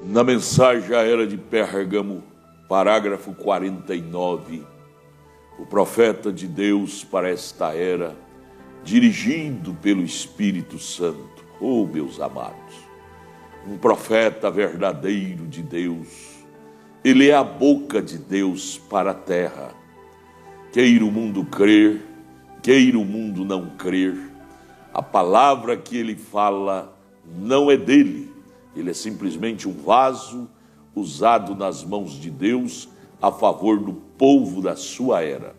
Na mensagem à era de Pérgamo, parágrafo 49, o profeta de Deus para esta era, dirigido pelo Espírito Santo, meus amados, um profeta verdadeiro de Deus, ele é a boca de Deus para a terra. Queira o mundo crer, queira o mundo não crer, a palavra que ele fala não é dele. Ele é simplesmente um vaso usado nas mãos de Deus a favor do povo da sua era.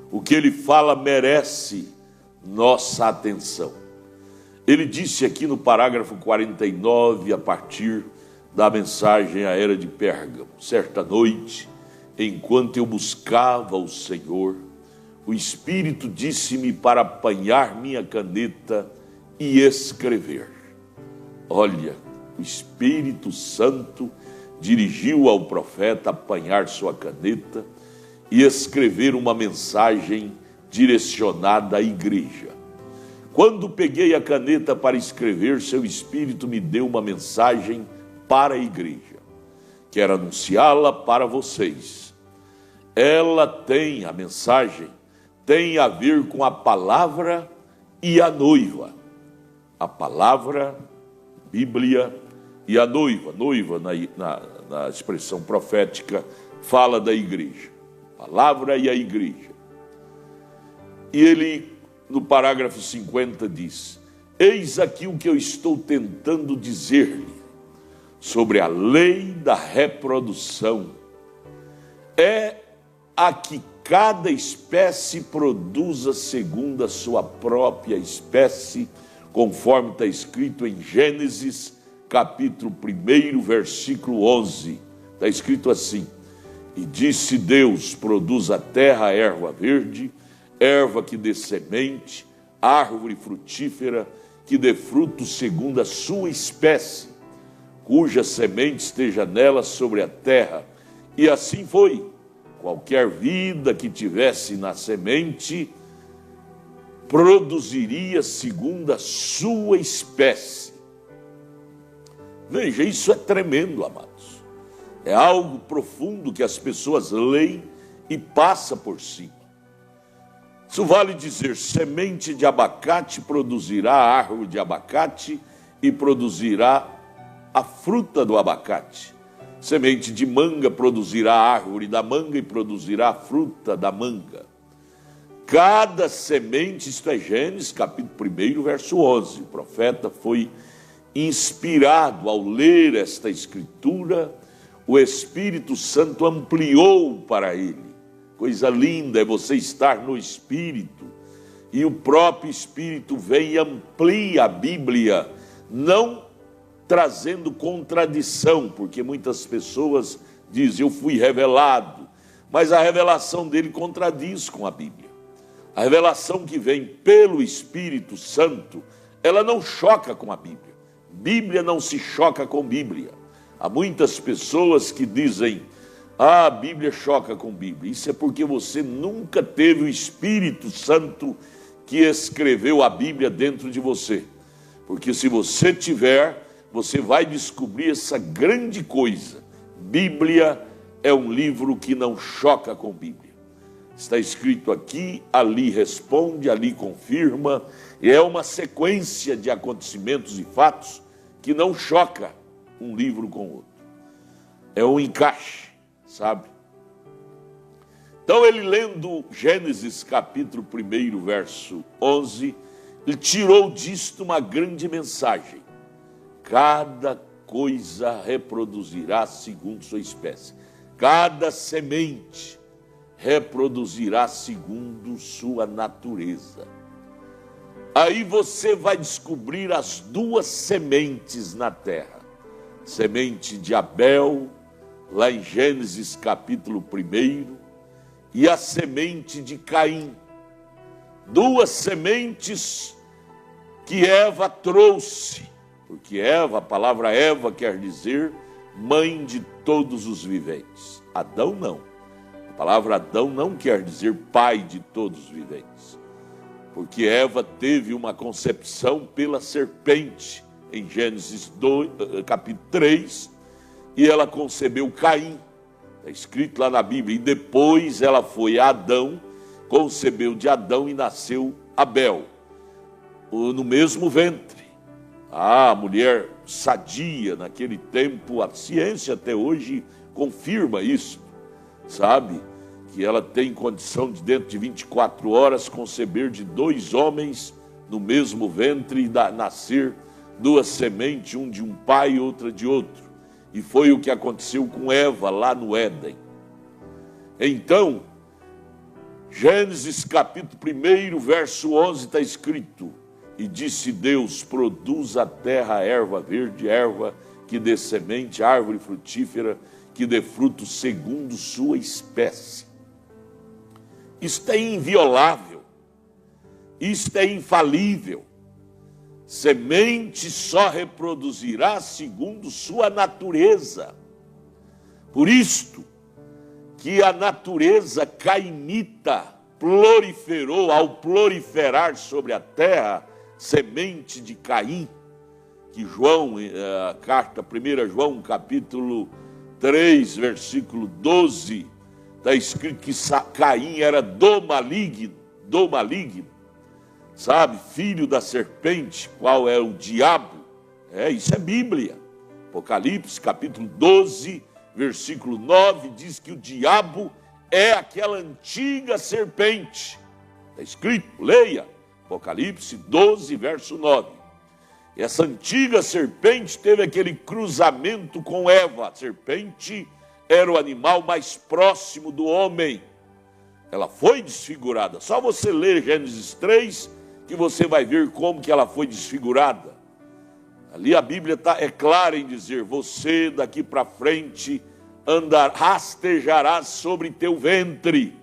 O que ele fala merece nossa atenção. Ele disse aqui no parágrafo 49, a partir da mensagem à era de Pérgamo: certa noite, enquanto eu buscava o Senhor, o Espírito disse-me para apanhar minha caneta e escrever. Olha, o Espírito Santo dirigiu ao profeta apanhar sua caneta e escrever uma mensagem direcionada à igreja. Quando peguei a caneta para escrever, seu Espírito me deu uma mensagem para a igreja. Quero anunciá-la para vocês. A mensagem tem a ver com a palavra e a noiva. A palavra, Bíblia e a noiva. Noiva, na expressão profética, fala da igreja. Palavra e a igreja. E ele, no parágrafo 50, diz: eis aqui o que eu estou tentando dizer-lhe sobre a lei da reprodução. É a que cada espécie produza segundo a sua própria espécie, conforme está escrito em Gênesis, capítulo 1, versículo 11. Está escrito assim: e disse Deus, produz a terra erva verde, erva que dê semente, árvore frutífera, que dê fruto segundo a sua espécie, cuja semente esteja nela sobre a terra. E assim foi. Qualquer vida que tivesse na semente produziria segundo a sua espécie. Veja, isso é tremendo, amados. É algo profundo que as pessoas leem e passa por cima. Isso vale dizer: semente de abacate produzirá a árvore de abacate e produzirá a fruta do abacate. Semente de manga produzirá a árvore da manga e produzirá a fruta da manga. Cada semente, isto é Gênesis, capítulo 1, verso 11. O profeta foi inspirado ao ler esta escritura, o Espírito Santo ampliou para ele. Coisa linda é você estar no Espírito, e o próprio Espírito vem e amplia a Bíblia, não trazendo contradição, porque muitas pessoas dizem: eu fui revelado, mas a revelação dele contradiz com a Bíblia. A revelação que vem pelo Espírito Santo, ela não choca com a Bíblia. Bíblia não se choca com Bíblia. Há muitas pessoas que dizem: a Bíblia choca com Bíblia. Isso é porque você nunca teve o Espírito Santo que escreveu a Bíblia dentro de você. Porque se você tiver, você vai descobrir essa grande coisa: Bíblia é um livro que não choca com Bíblia. Está escrito aqui, ali responde, ali confirma, e é uma sequência de acontecimentos e fatos que não choca um livro com o outro. É um encaixe, sabe? Então ele, lendo Gênesis capítulo 1, verso 11, ele tirou disto uma grande mensagem: cada coisa reproduzirá segundo sua espécie. Cada semente reproduzirá segundo sua natureza. Aí você vai descobrir as duas sementes na terra. Semente de Abel, lá em Gênesis capítulo 1, e a semente de Caim. Duas sementes que Eva trouxe. Porque Eva, a palavra Eva quer dizer mãe de todos os viventes. Adão não. A palavra Adão não quer dizer pai de todos os viventes. Porque Eva teve uma concepção pela serpente em Gênesis 2, capítulo 3, e ela concebeu Caim. Está escrito lá na Bíblia. E depois ela foi a Adão, concebeu de Adão e nasceu Abel, no mesmo ventre. A mulher sadia naquele tempo, a ciência até hoje confirma isso, sabe? Que ela tem condição de, dentro de 24 horas, conceber de 2 homens no mesmo ventre e nascer 2 sementes, um de um pai e outra de outro. E foi o que aconteceu com Eva lá no Éden. Então, Gênesis capítulo 1, verso 11 está escrito: e disse Deus, produz a terra erva verde, erva que dê semente, árvore frutífera, que dê fruto segundo sua espécie. Isto é inviolável, isto é infalível. Semente só reproduzirá segundo sua natureza. Por isto que a natureza cainita proliferou, ao proliferar sobre a terra, semente de Caim, que João, a carta 1 João, capítulo 3, versículo 12, está escrito que Caim era do maligno, sabe, filho da serpente, qual é o diabo. Isso é Bíblia. Apocalipse, capítulo 12, versículo 9, diz que o diabo é aquela antiga serpente. Está escrito, leia, Apocalipse 12, verso 9. Essa antiga serpente teve aquele cruzamento com Eva. A serpente era o animal mais próximo do homem. Ela foi desfigurada. Só você ler Gênesis 3 que você vai ver como que ela foi desfigurada. Ali a Bíblia é clara em dizer: você daqui para frente rastejará sobre teu ventre.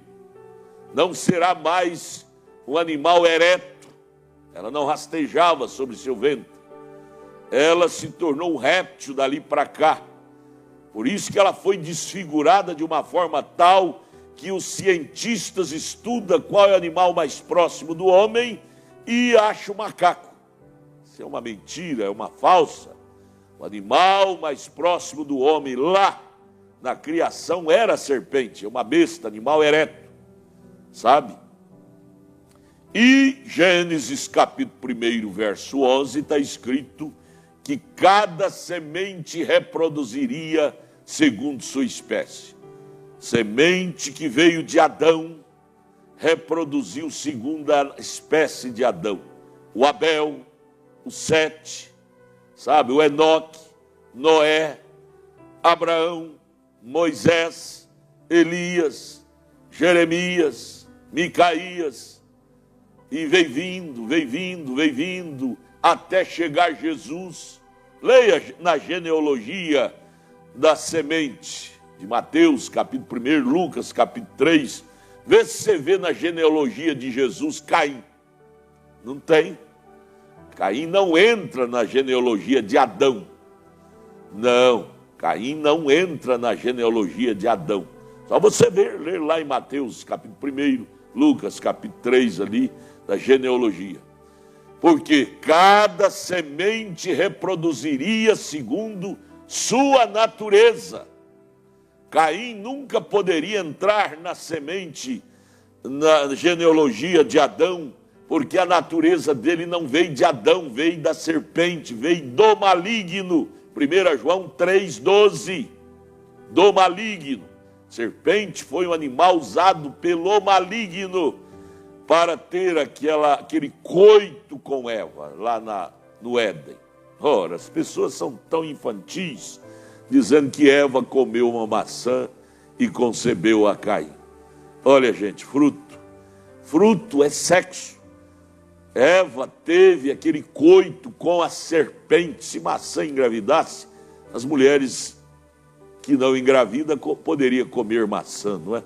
Não será mais um animal ereto. Ela não rastejava sobre seu ventre. Ela se tornou um réptil dali para cá. Por isso que ela foi desfigurada de uma forma tal que os cientistas estudam qual é o animal mais próximo do homem e acham o macaco. Isso é uma mentira, é uma falsa. O animal mais próximo do homem lá na criação era a serpente, é uma besta, animal ereto, sabe? E Gênesis capítulo 1, verso 11, está escrito que cada semente reproduziria segundo sua espécie. Semente que veio de Adão reproduziu segundo a espécie de Adão. O Abel, o Sete, sabe, o Enoque, Noé, Abraão, Moisés, Elias, Jeremias, Micaías, e vem vindo, até chegar Jesus. Leia na genealogia da semente de Mateus, capítulo 1, Lucas, capítulo 3, vê se você vê na genealogia de Jesus Caim. Não tem. Caim não entra na genealogia de Adão. Não, Caim não entra na genealogia de Adão. Só você ler lá em Mateus, capítulo 1, Lucas, capítulo 3 ali, da genealogia. Porque cada semente reproduziria segundo sua natureza. Caim nunca poderia entrar na semente, na genealogia de Adão, porque a natureza dele não veio de Adão, veio da serpente, veio do maligno. 1 João 3,12, do maligno. Serpente foi um animal usado pelo maligno para ter aquele coito com Eva, lá no Éden. Ora, as pessoas são tão infantis, dizendo que Eva comeu uma maçã e concebeu a Caim. Olha, gente, fruto é sexo. Eva teve aquele coito com a serpente. Se maçã engravidasse, as mulheres que não engravidam poderiam comer maçã, não é?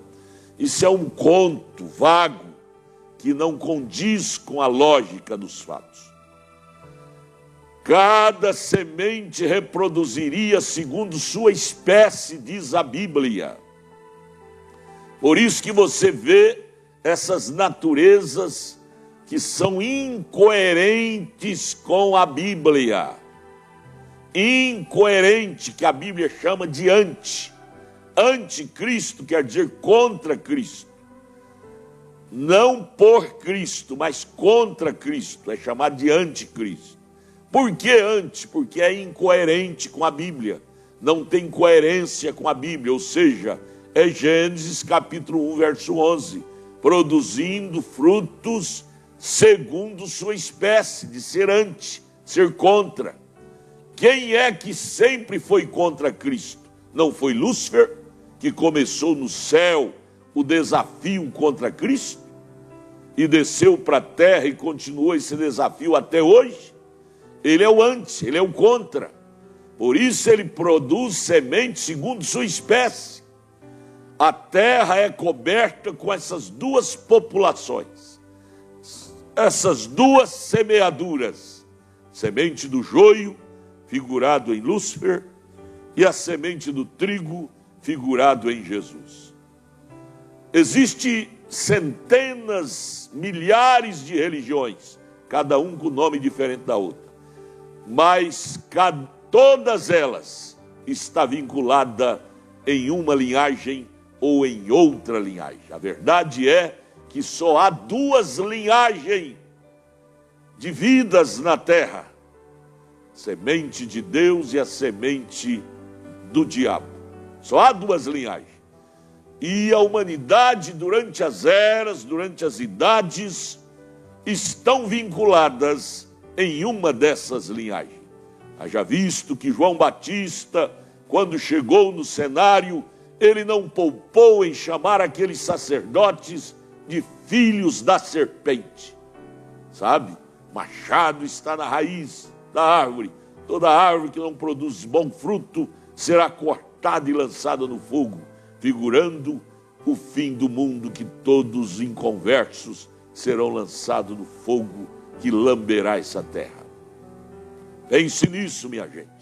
Isso é um conto vago que não condiz com a lógica dos fatos. Cada semente reproduziria segundo sua espécie, diz a Bíblia. Por isso que você vê essas naturezas que são incoerentes com a Bíblia. incoerente, que a Bíblia chama de anticristo, quer dizer contra Cristo. Não por Cristo, mas contra Cristo, é chamado de anticristo. Por que anti? Porque é incoerente com a Bíblia, não tem coerência com a Bíblia, ou seja, é Gênesis capítulo 1, verso 11, produzindo frutos segundo sua espécie, de ser anti, ser contra. Quem é que sempre foi contra Cristo? Não foi Lúcifer, que começou no céu o desafio contra Cristo? E desceu para a terra e continuou esse desafio até hoje? Ele é o anti, ele é o contra. Por isso ele produz semente segundo sua espécie. A terra é coberta com essas duas populações, essas duas semeaduras. Semente do joio, figurado em Lúcifer, e a semente do trigo, figurado em Jesus. Existem centenas, milhares de religiões, cada um com nome diferente da outra, mas todas elas estão vinculadas em uma linhagem ou em outra linhagem. A verdade é que só há duas linhagens de vidas na terra: semente de Deus e a semente do diabo. Só há duas linhagens. E a humanidade, durante as eras, durante as idades, estão vinculadas em uma dessas linhagens. Haja visto que João Batista, quando chegou no cenário, ele não poupou em chamar aqueles sacerdotes de filhos da serpente. Sabe? Machado está na raiz da árvore. Toda árvore que não produz bom fruto será cortada e lançada no fogo, figurando o fim do mundo, que todos os inconversos serão lançados no fogo que lamberá essa terra. Pense nisso, minha gente.